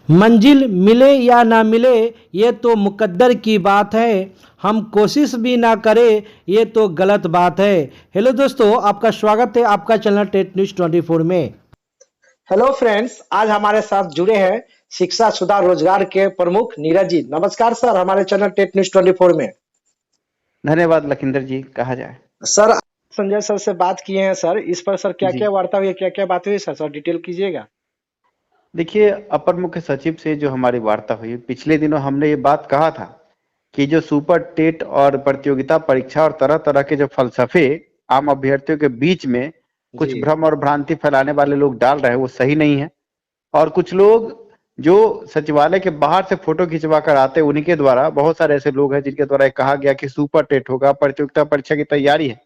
मंजिल मिले या ना मिले ये तो मुकद्दर की बात है, हम कोशिश भी ना करें ये तो गलत बात है। हेलो दोस्तों, आपका स्वागत है आपका चैनल टेट न्यूज़ 24 में। हेलो फ्रेंड्स, आज हमारे साथ जुड़े हैं शिक्षा सुधार रोजगार के प्रमुख नीरज जी। नमस्कार सर, हमारे चैनल टेट न्यूज़ 24 में। धन्यवाद लखिंदर जी, कहा जाए। सर, संजय सर से बात किए हैं सर, इस पर सर क्या जी, क्या वार्ता हुई, क्या क्या बात हुई सर, डिटेल कीजिएगा। देखिए, अपर मुख्य सचिव से जो हमारी वार्ता हुई, पिछले दिनों हमने ये बात कहा था कि जो सुपर टेट और प्रतियोगिता परीक्षा और तरह तरह के जो फलसफे आम अभ्यर्थियों के बीच में कुछ जी भ्रम और भ्रांति फैलाने वाले लोग डाल रहे हैं, वो सही नहीं है। और कुछ लोग जो सचिवालय के बाहर से फोटो खिंचवा कर आते हैं, उन्हीं के द्वारा, बहुत सारे ऐसे लोग हैं जिनके द्वारा ये कहा गया कि सुपर टेट होगा, प्रतियोगिता परीक्षा की तैयारी है।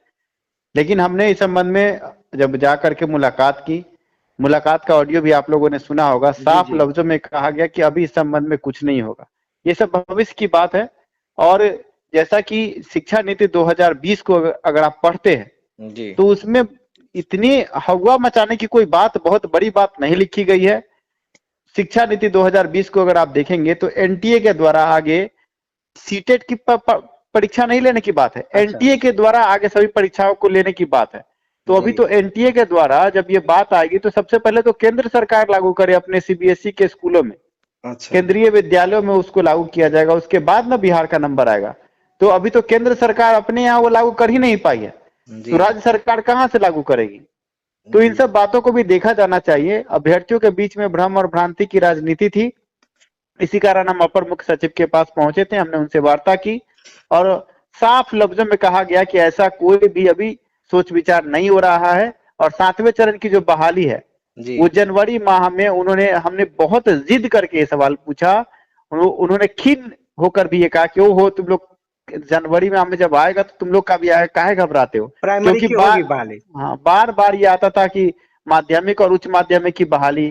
लेकिन हमने इस संबंध में जब जा करके मुलाकात की, मुलाकात का ऑडियो भी आप लोगों ने सुना होगा। जी साफ जी लफ्जों में कहा गया कि अभी इस संबंध में कुछ नहीं होगा, ये सब भविष्य की बात है। और जैसा कि शिक्षा नीति 2020 को अगर आप पढ़ते हैं जी तो उसमें इतनी हवा मचाने की कोई बात, बहुत बड़ी बात नहीं लिखी गई है। शिक्षा नीति 2020 को अगर आप देखेंगे तो एनटीए के द्वारा आगे सीटेट की परीक्षा नहीं लेने की बात है, अच्छा एनटीए के द्वारा आगे सभी परीक्षाओं को लेने की बात है। तो अभी जी तो एनटीए के द्वारा जब ये बात आएगी तो सबसे पहले तो केंद्र सरकार लागू करे अपने सीबीएसई के स्कूलों में, अच्छा केंद्रीय विद्यालयों में उसको लागू किया जाएगा, उसके बाद ना बिहार का नंबर आएगा। तो अभी तो केंद्र सरकार अपने यहाँ वो लागू कर ही नहीं पाई है, तो जी राज्य सरकार कहाँ से लागू करेगी? तो इन जी सब बातों को भी देखा जाना चाहिए। अभ्यर्थियों के बीच में भ्रम और भ्रांति की राजनीति थी, इसी कारण हम अपर मुख्य सचिव के पास पहुंचे थे, हमने उनसे वार्ता की और साफ लफ्जों में कहा गया कि ऐसा कोई भी अभी सोच विचार नहीं हो रहा है। और 7वें चरण की जो बहाली है जी वो जनवरी माह में हमने बहुत जिद करके ये सवाल पूछा। उन्होंने खिन्न होकर भी ये कहा कि ओ हो तुम लोग, जनवरी में हमें जब आएगा तो तुम लोग का भी आएगा, काहे घबराते हो? प्राइमरी क्योंकि की होगी बहाली। बार बार ये आता था कि माध्यमिक और उच्च माध्यमिक की बहाली,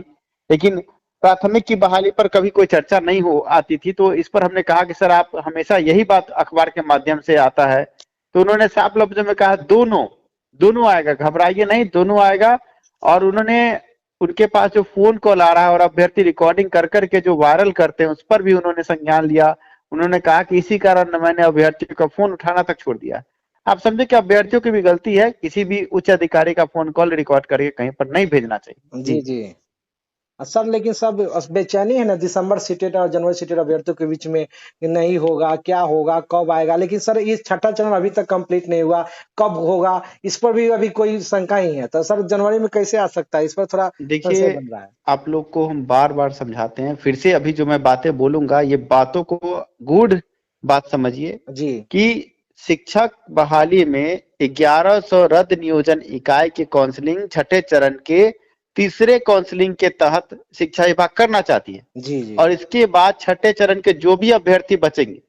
लेकिन प्राथमिक की बहाली पर कभी कोई चर्चा नहीं हो आती थी। तो इस पर हमने कहा कि सर आप हमेशा यही बात अखबार के माध्यम से आता है। तो उन्होंने साफ लफ्जों में कहा दोनों दोनों आएगा, घबराइए नहीं, दोनों आएगा। और उन्होंने, उनके पास जो फोन कॉल आ रहा है और अभ्यर्थी रिकॉर्डिंग कर करके जो वायरल करते हैं उस पर भी उन्होंने संज्ञान लिया। उन्होंने कहा कि इसी कारण मैंने अभ्यर्थियों का फोन उठाना तक छोड़ दिया। आप समझे कि अभ्यर्थियों की भी गलती है, किसी भी उच्च अधिकारी का फोन कॉल रिकॉर्ड करके कहीं पर नहीं भेजना चाहिए। जी जी, जी सर, लेकिन सब बेचैनी है ना, दिसंबर सीटेट और जनवरी सीटेट अभ्यर्थियों के बीच में कि नहीं होगा, क्या होगा, कब आएगा। लेकिन सर, ये छठा चरण अभी तक कंप्लीट नहीं हुआ, कब होगा इस पर भी अभी कोई शंका ही है। तो सर, जनवरी में कैसे आ सकता है, इस पर थोड़ा संशय देखिए, बन रहा है। आप लोग को हम बार बार समझाते हैं, फिर से अभी जो मैं बातें बोलूंगा ये बातों को गूढ़ बात समझिए जी कि शिक्षक बहाली में 1100 रद्द नियोजन इकाई की काउंसलिंग छठे चरण के तीसरे काउंसलिंग के तहत शिक्षा विभाग करना चाहती है। जी जी और इसके बाद छठे चरण के जो भी अभ्यर्थी बचेंगे,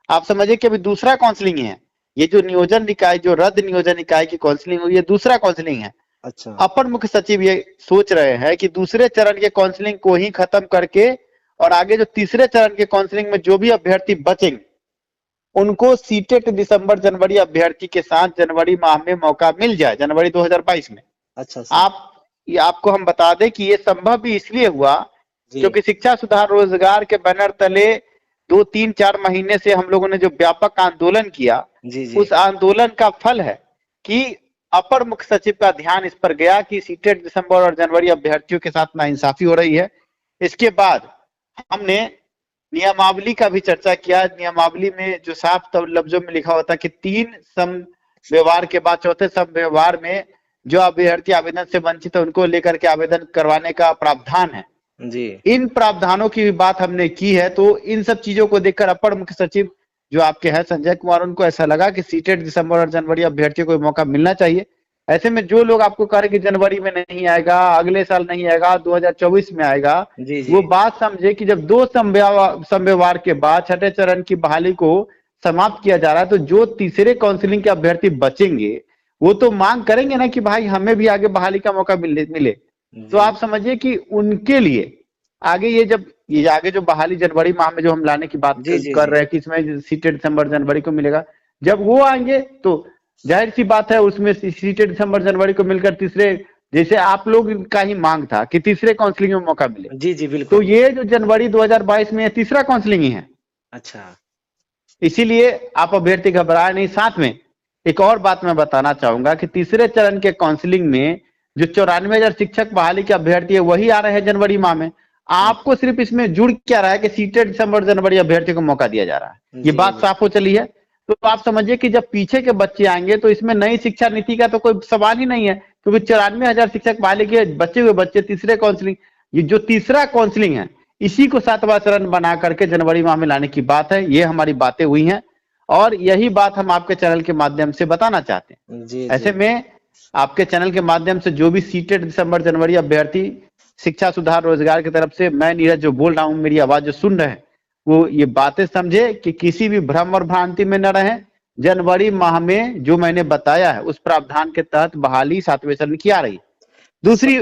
आप समझिए कि अभी दूसरा काउंसलिंग है। ये जो नियोजन इकाई, जो रद्द नियोजन इकाई की काउंसलिंग हुई है, दूसरा काउंसलिंग है। अच्छा अपर मुख्य सचिव ये सोच रहे हैं कि दूसरे चरण के काउंसलिंग को ही खत्म करके और आगे जो तीसरे चरण के काउंसलिंग में जो भी अभ्यर्थी बचेंगे उनको सीटेट दिसंबर जनवरी अभ्यर्थी के साथ जनवरी माह में मौका मिल जाए, जनवरी 2022 में। अच्छा सर आप, ये आपको हम बता दें कि ये संभव भी इसलिए हुआ जी क्योंकि शिक्षा सुधार रोजगार के बैनर तले 2-3-4 महीने से हम लोगों ने जो व्यापक आंदोलन किया, जी जी उस आंदोलन का फल है कि अपर मुख्य सचिव का ध्यान इस पर गया कि सीटेट दिसंबर और जनवरी अभ्यर्थियों के साथ नाइंसाफी हो रही है। इसके बाद हमने नियमावली का भी चर्चा किया। नियमावली में जो साफ लफ्जों में लिखा होता है कि 3 सम व्यवहार के बाद चौथे सम व्यवहार में जो अभ्यर्थी आवेदन से वंचित है उनको लेकर के आवेदन करवाने का प्रावधान है। जी इन प्रावधानों की भी बात हमने की है। तो इन सब चीजों को देखकर अपर मुख्य सचिव जो आपके हैं संजय कुमार, उनको ऐसा लगा कि सीटेट दिसंबर और जनवरी अभ्यर्थियों को मौका मिलना चाहिए। ऐसे में जो लोग आपको कह रहे कि जनवरी में नहीं आएगा, अगले साल नहीं आएगा, 2024 में आएगा, जी जी वो बात समझे कि जब 2 समव्यवहार के बाद छठे चरण की बहाली को समाप्त किया जा रहा है तो जो तीसरे काउंसिलिंग के अभ्यर्थी बचेंगे वो तो मांग करेंगे ना कि भाई हमें भी आगे बहाली का मौका मिले। तो जी आप समझिए कि उनके लिए आगे ये आगे जो बहाली जनवरी माह में जो हम लाने की बात जी जी कर जी रहे हैं कि इसमें सीटेट दिसंबर जनवरी को मिलेगा, जब वो आएंगे तो जाहिर सी बात है उसमें सीटेट दिसंबर जनवरी को मिलकर तीसरे जैसे आप लोग का ही मांग था कि तीसरे काउंसलिंग में मौका मिले, जी जी तो बिल्कुल। ये जो जनवरी 2022 में तीसरा काउंसलिंग ही है। अच्छा इसीलिए आप अभ्यर्थी घबराए नहीं। साथ में एक और बात मैं बताना चाहूंगा कि तीसरे चरण के काउंसलिंग में जो 94,000 शिक्षक बहाली के अभ्यर्थी है वही आ रहे हैं जनवरी माह में। आपको सिर्फ इसमें जुड़ क्या रहा है कि सीटेड दिसंबर जनवरी अभ्यर्थी को मौका दिया जा रहा है, ये जी बात जी साफ हो चली है। तो आप समझिए कि जब पीछे के बच्चे आएंगे तो इसमें नई शिक्षा नीति का तो कोई सवाल ही नहीं है, क्योंकि 94,000 शिक्षक बहाली के बचे हुए बच्चे तीसरे काउंसलिंग, ये जो तीसरा काउंसलिंग है इसी को 7वां चरण बना करके जनवरी माह में लाने की बात है। ये हमारी बातें हुई हैं और यही बात हम आपके चैनल के माध्यम से बताना चाहते हैं। जी ऐसे जी में आपके चैनल के माध्यम से जो भी सीटेड दिसंबर जनवरी अभ्यर्थी शिक्षा सुधार रोजगार की तरफ से मैं नीरज जो बोल रहा हूं, मेरी आवाज जो सुन रहे हैं, वो ये बातें समझे कि किसी भी भ्रम और भ्रांति में न रहें। जनवरी माह में जो मैंने बताया है उस प्रावधान के तहत बहाली 7वें चरण की आ रही। दूसरी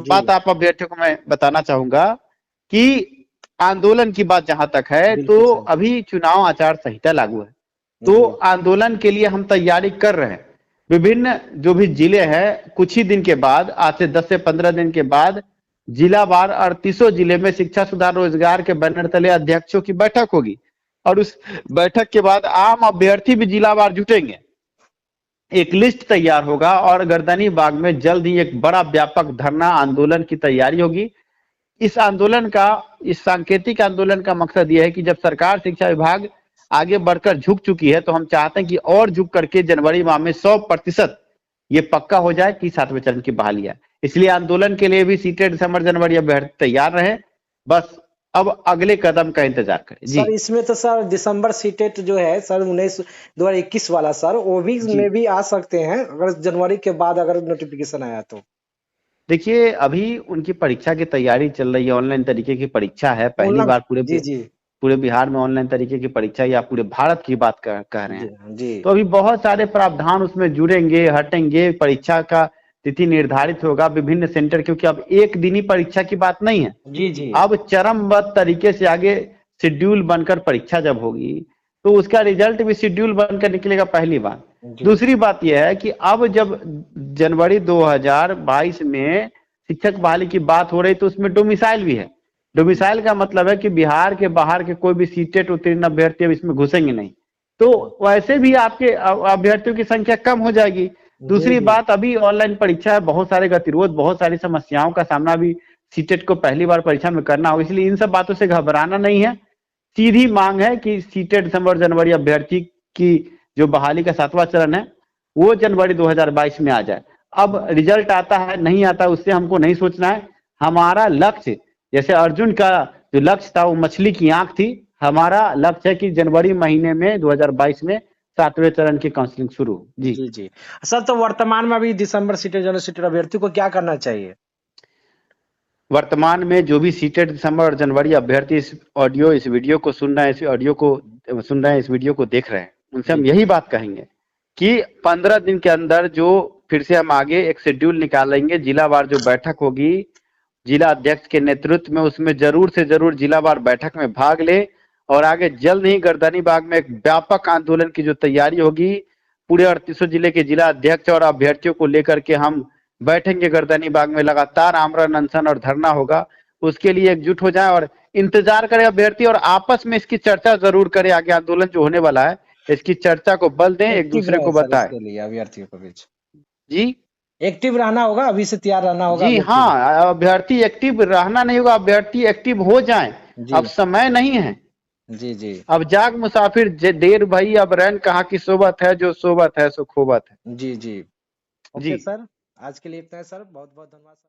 बात आप अभ्यर्थियों को मैं बताना चाहूंगा कि आंदोलन की बात जहां तक है, बिल्कुल तो सर। अभी चुनाव आचार संहिता लागू है, तो जी आंदोलन के लिए हम तैयारी कर रहे हैं। विभिन्न जो भी जिले हैं, कुछ ही दिन के बाद, आज से 10 से 15 दिन के बाद जिलावार 38 जिले में शिक्षा सुधार रोजगार के बैनर तले अध्यक्षों की बैठक होगी और उस बैठक के बाद आम अभ्यर्थी भी जिलावार जुटेंगे। एक लिस्ट तैयार होगा और गर्दनी बाग में जल्द ही एक बड़ा व्यापक धरना आंदोलन की तैयारी होगी। इस आंदोलन का, इस सांकेतिक आंदोलन का मकसद यह है कि जब सरकार शिक्षा विभाग आगे बढ़कर झुक चुकी है तो हम चाहते हैं कि और झुक करके जनवरी माह में 100% ये पक्का हो जाए कि 7वें चरण की बहाली है। इसलिए आंदोलन के लिए भी सीटेड दिसंबर जनवरी अभ्यर्थी तैयार रहे, बस अब अगले कदम का इंतजार करें। जी सर, इसमें तो सर दिसंबर सीटेट जो है सर 2021 वाला सर, वो भी जी में भी आ सकते हैं अगर जनवरी के बाद अगर नोटिफिकेशन आया तो। देखिए, अभी उनकी परीक्षा की तैयारी चल रही है, ऑनलाइन तरीके की परीक्षा है, पहली ऑनलाइन। बार जी जी पूरे बिहार में ऑनलाइन तरीके की परीक्षा, या पूरे भारत की बात कह रहे जी हैं। जी तो अभी बहुत सारे प्रावधान उसमें जुड़ेंगे, हटेंगे, परीक्षा का तिथि निर्धारित होगा, विभिन्न सेंटर, क्योंकि अब एक दिन ही परीक्षा की बात नहीं है, जी जी अब चरणबद्ध तरीके से आगे शेड्यूल बनकर परीक्षा जब होगी तो उसका रिजल्ट भी शेड्यूल बनकर निकलेगा, पहली बात। जी दूसरी बात यह है कि अब जब जनवरी 2022 में शिक्षक बहाली की बात हो रही तो उसमें डोमिसाइल भी है। डोमिसाइल का मतलब है कि बिहार के बाहर के कोई भी सीटेट उत्तीर्ण अभ्यर्थी अब इसमें घुसेंगे नहीं, तो वैसे भी आपके अभ्यर्थियों की संख्या कम हो जाएगी। दूसरी जी बात, अभी ऑनलाइन परीक्षा है, बहुत सारे गतिरोध, बहुत सारी समस्याओं का सामना भी सीटेट को पहली बार परीक्षा में करना होगा, इसलिए इन सब बातों से घबराना नहीं है। सीधी मांग है कि सीटेट दिसंबर जनवरी अभ्यर्थी की जो बहाली का 7वां चरण है वो जनवरी 2022 में आ जाए। अब रिजल्ट आता है नहीं आता उससे हमको नहीं सोचना है। हमारा लक्ष्य, जैसे अर्जुन का जो लक्ष्य था वो मछली की आंख थी, हमारा लक्ष्य है कि जनवरी महीने में 2022 में 7वें चरण की काउंसलिंग शुरू हो। जी जी जी सर, तो वर्तमान में अभी दिसंबर सीटेट जनरल सीटेट अभ्यर्थी को क्या करना चाहिए? वर्तमान में जो भी सीटेट दिसंबर और जनवरी अभ्यर्थी इस वीडियो को सुन रहे हैं, इस ऑडियो को सुन रहे हैं, इस वीडियो को देख रहे हैं, उनसे हम यही बात कहेंगे कि 15 दिन के अंदर जो फिर से हम आगे एक शेड्यूल निकालेंगे, जिलावार जो बैठक होगी जिला अध्यक्ष के नेतृत्व में, उसमें जरूर से जरूर जिलावार बैठक में भाग ले और आगे जल्द ही गर्दनी बाग में एक व्यापक आंदोलन की जो तैयारी होगी, पूरे 38 जिले के जिला अध्यक्ष और अभ्यर्थियों को लेकर के हम बैठेंगे गर्दनी बाग में, लगातार आमरण अनशन और धरना होगा। उसके लिए एकजुट हो जाए और इंतजार करें अभ्यर्थी, और आपस में इसकी चर्चा जरूर करें। आगे आंदोलन जो होने वाला है इसकी चर्चा को बल दें, एक दूसरे को बताएं। इसके लिए अभ्यर्थियों के बीच जी एक्टिव रहना होगा, अभी से तैयार रहना होगा। जी हाँ, अभ्यर्थी एक्टिव रहना नहीं होगा, अभ्यर्थी एक्टिव हो जाएं। अब समय नहीं है। जी जी अब जाग मुसाफिर देर भई, अब रैन कहाँ की सोबत है, जो सोबत है सो खोबत है। जी जी जी ओके सर, आज के लिए इतना है सर, बहुत बहुत धन्यवाद।